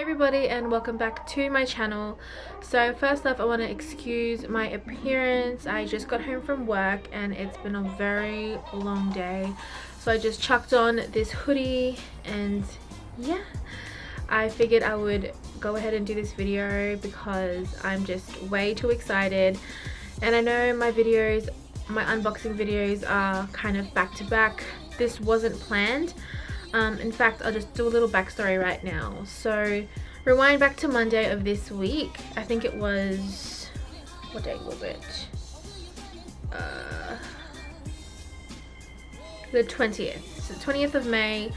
Hi everybody and welcome back to my channel. So first off, I want to excuse my appearance. I just got home from work and it's been a very long day, so I just chucked on this hoodie and yeah, I figured I would go ahead and do this video because I'm just way too excited. And I know my videos, my unboxing videos are kind of back to back. This wasn't planned. In fact, I'll just do a little backstory right now. So rewind back to Monday of this week. I think it was, what day was it? The 20th. So 20th of May.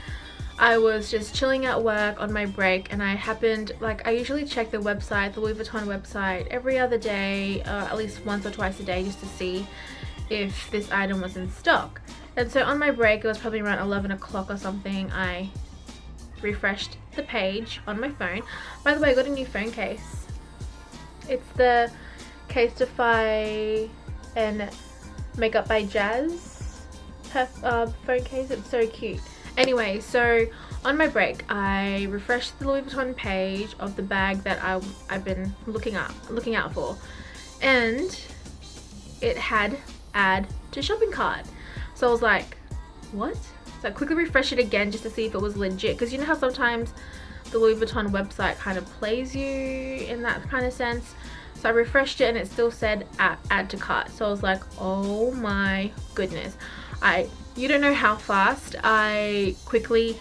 I was just chilling at work on my break and I happened, like, I usually check the website, the Louis Vuitton website, every other day, at least once or twice a day, just to see if this item was in stock. And so on my break, it was probably around 11 o'clock or something, I refreshed the page on my phone. By the way, I got a new phone case. It's the Casetify and Makeup by Jazz phone case. It's so cute. Anyway, so on my break, I refreshed the Louis Vuitton page of the bag that I've been looking out for, and it had add to shopping cart. So I was like, what? So I quickly refreshed it again just to see if it was legit, because you know how sometimes the Louis Vuitton website kind of plays you in that kind of sense. So I refreshed it and it still said add to cart. So I was like, oh my goodness. You don't know how fast I quickly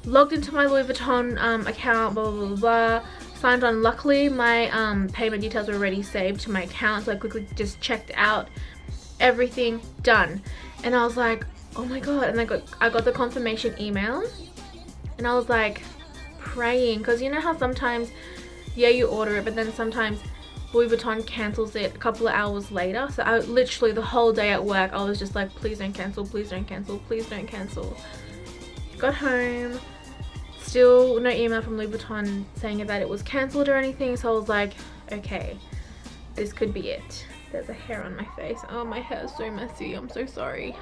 logged into my Louis Vuitton account, blah, blah, blah, blah, signed on. Luckily, my payment details were already saved to my account, so I quickly just checked out, everything done. And I was like, oh my god. And I got the confirmation email and I was like praying, because you know how sometimes, yeah, you order it, but then sometimes Louis Vuitton cancels it a couple of hours later. So I literally, the whole day at work, I was just like, please don't cancel, please don't cancel, please don't cancel. Got home, still no email from Louis Vuitton saying that it was cancelled or anything. So I was like, okay, this could be it. There's a hair on my face. Oh, my hair is so messy. I'm so sorry.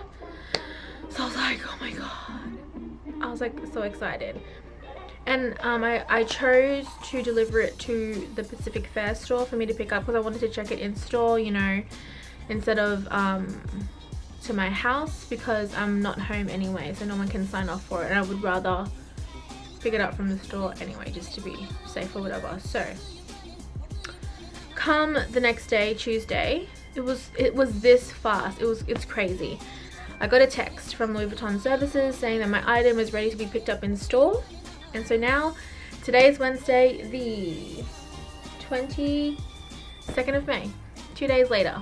So I was like, oh my god. I was like so excited. And I chose to deliver it to the Pacific Fair store for me to pick up, because I wanted to check it in store, you know, instead of to my house, because I'm not home anyway, so no one can sign off for it, and I would rather pick it up from the store anyway, just to be safe or whatever. So come the next day, Tuesday, it was this fast. It's crazy. I got a text from Louis Vuitton services saying that my item is ready to be picked up in store. And so now, today is Wednesday, the 22nd of May, 2 days later.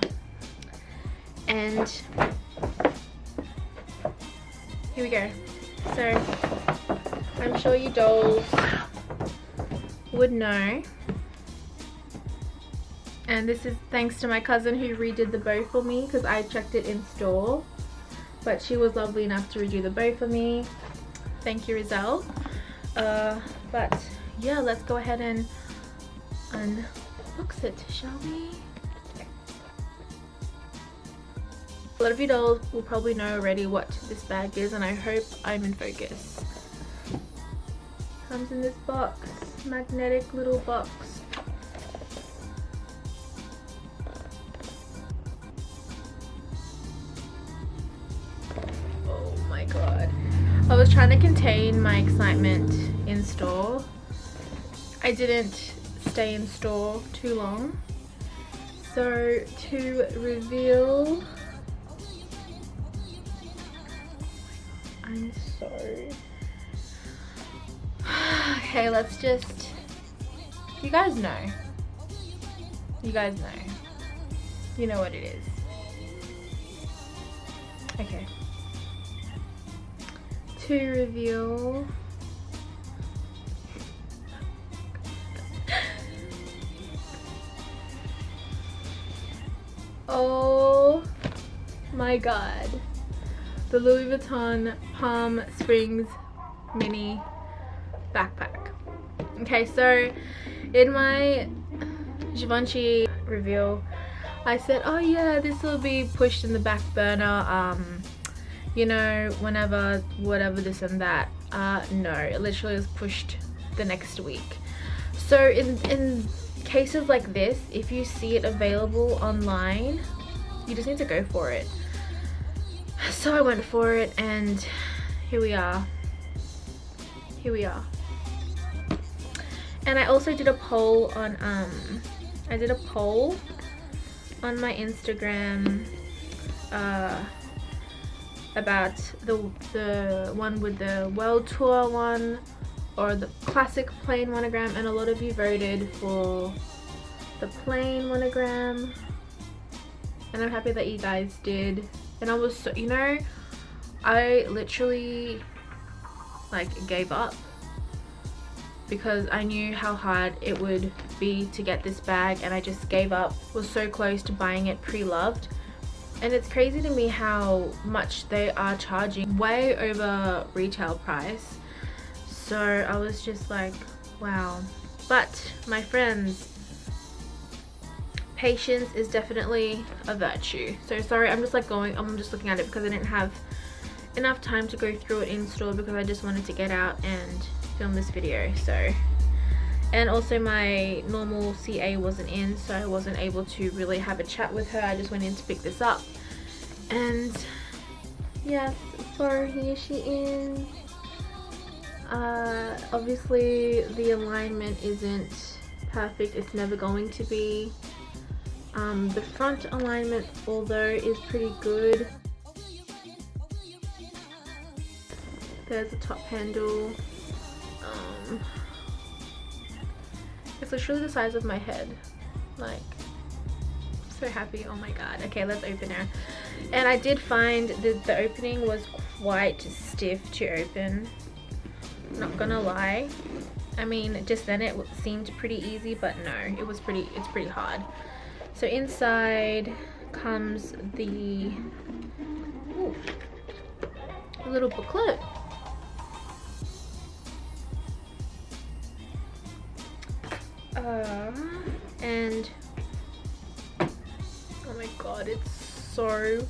And here we go. So I'm sure you dolls would know. And this is thanks to my cousin who redid the bow for me, because I checked it in store, but she was lovely enough to redo the bow for me. Thank you, Rizal. But yeah, let's go ahead and unbox it, shall we? A lot of you dolls will probably know already what this bag is, and I hope I'm in focus. Comes in this box, magnetic little box. Oh my god. I was trying to contain my excitement in store. I didn't stay in store too long. So to reveal, I'm sorry. Okay, let's just, you guys know. You guys know. You know what it is. Okay. To reveal, oh my god, the Louis Vuitton Palm Springs mini backpack. Okay, so in my Givenchy reveal, I said, oh yeah, this will be pushed in the back burner, you know, whenever, whatever, this and that. No, it literally was pushed the next week. So in cases like this, if you see it available online, you just need to go for it. So I went for it, and here we are. And I also did a poll on my Instagram about the one with the world tour one or the classic plain monogram, and a lot of you voted for the plain monogram, and I'm happy that you guys did. And I was so, you know, I literally like gave up because I knew how hard it would be to get this bag, and I just gave up. Was so close to buying it pre-loved. And it's crazy to me how much they are charging, way over retail price. So I was just like, wow. But my friends, patience is definitely a virtue. So sorry, I'm just looking at it because I didn't have enough time to go through it in store, because I just wanted to get out and film this video. So, and also my normal CA wasn't in, so I wasn't able to really have a chat with her. I just went in to pick this up, and yes, so here she is. Obviously the alignment isn't perfect, it's never going to be. The front alignment, although, is pretty good. There's a top handle. It's literally the size of my head. Like, so happy. Oh my god. Okay, let's open her. And I did find that the opening was quite stiff to open, not gonna lie. I mean, just then it seemed pretty easy, but no, it's pretty hard. So inside comes the little booklet. And oh my god, it's so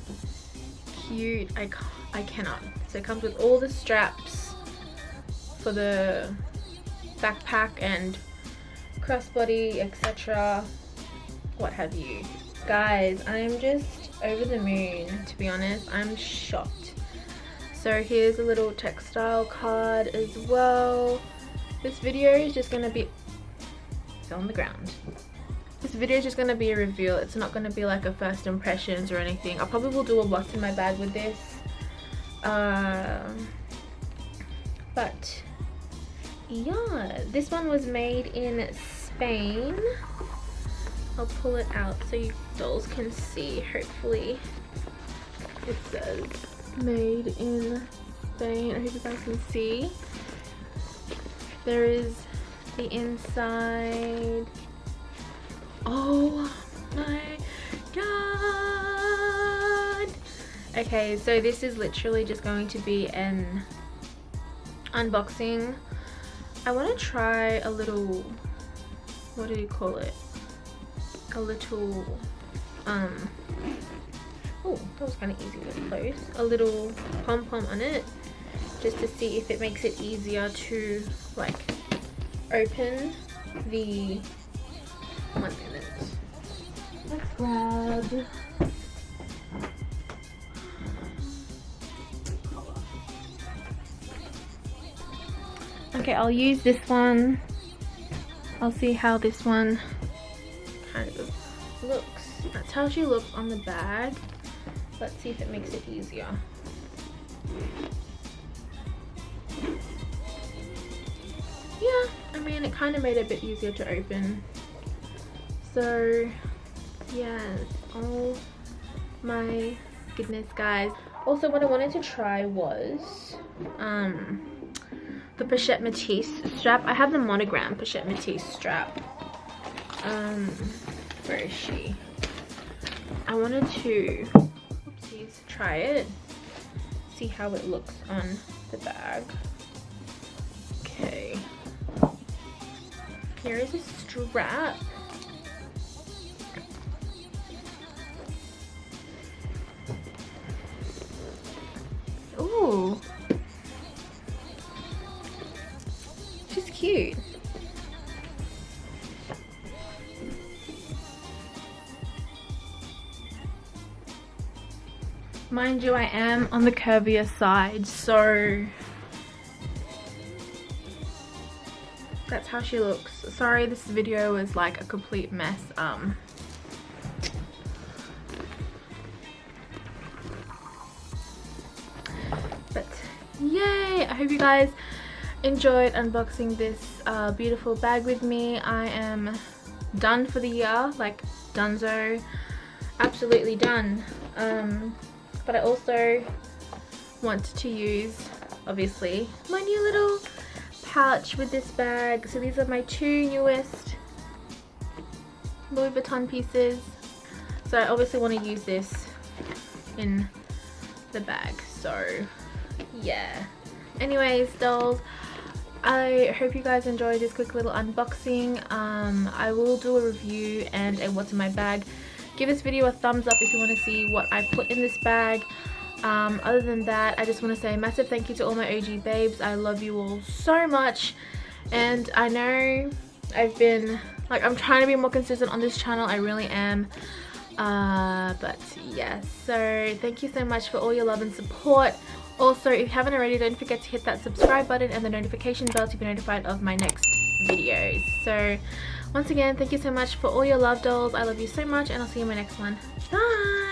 cute. I cannot. So it comes with all the straps for the backpack and crossbody, etc., what have you. Guys, I'm just over the moon, to be honest. I'm shocked. So here's a little textile card as well. This video is just gonna be on the ground. This video is just going to be a reveal. It's not going to be like a first impressions or anything. I probably will do a what's in my bag with this, but yeah, this one was made in Spain. I'll pull it out so you dolls can see. Hopefully it says made in Spain. I hope you guys can see. There is the inside. Oh my god. Okay, so this is literally just going to be an unboxing. I want to try a little, what do you call it, a little oh, that was kind of easy to close. A little pom-pom on it, just to see if it makes it easier to like open the, 1 minute. Let's grab okay, I'll use this one. I'll see how this one kind of looks. That's how she looks on the bag. Let's see if it makes it easier. Yeah, I mean, it kind of made it a bit easier to open. So yes, oh my goodness, guys. Also, what I wanted to try was the Pochette Metis strap. I have the monogram Pochette Metis strap. Where is she? I wanted to, oopsies, try it, see how it looks on the bag. Okay, here is a strap. Ooh, she's cute. Mind you, I am on the curvier side, so that's how she looks. Sorry, this video is like a complete mess. But yay, I hope you guys enjoyed unboxing this beautiful bag with me. I am done for the year, like donezo, absolutely done. But I also want to use, obviously, my new little pouch with this bag. So these are my 2 newest Louis Vuitton pieces. So I obviously want to use this in the bag. So yeah. Anyways, dolls, I hope you guys enjoyed this quick little unboxing. I will do a review and a what's in my bag. Give this video a thumbs up if you want to see what I put in this bag. Other than that, I just want to say a massive thank you to all my OG babes. I love you all so much, and I know I've been like, I'm trying to be more consistent on this channel. I really am. But yeah, so thank you so much for all your love and support. Also, if you haven't already, don't forget to hit that subscribe button and the notification bell to be notified of my next videos. So once again, thank you so much for all your love, dolls. I love you so much, and I'll see you in my next one. Bye.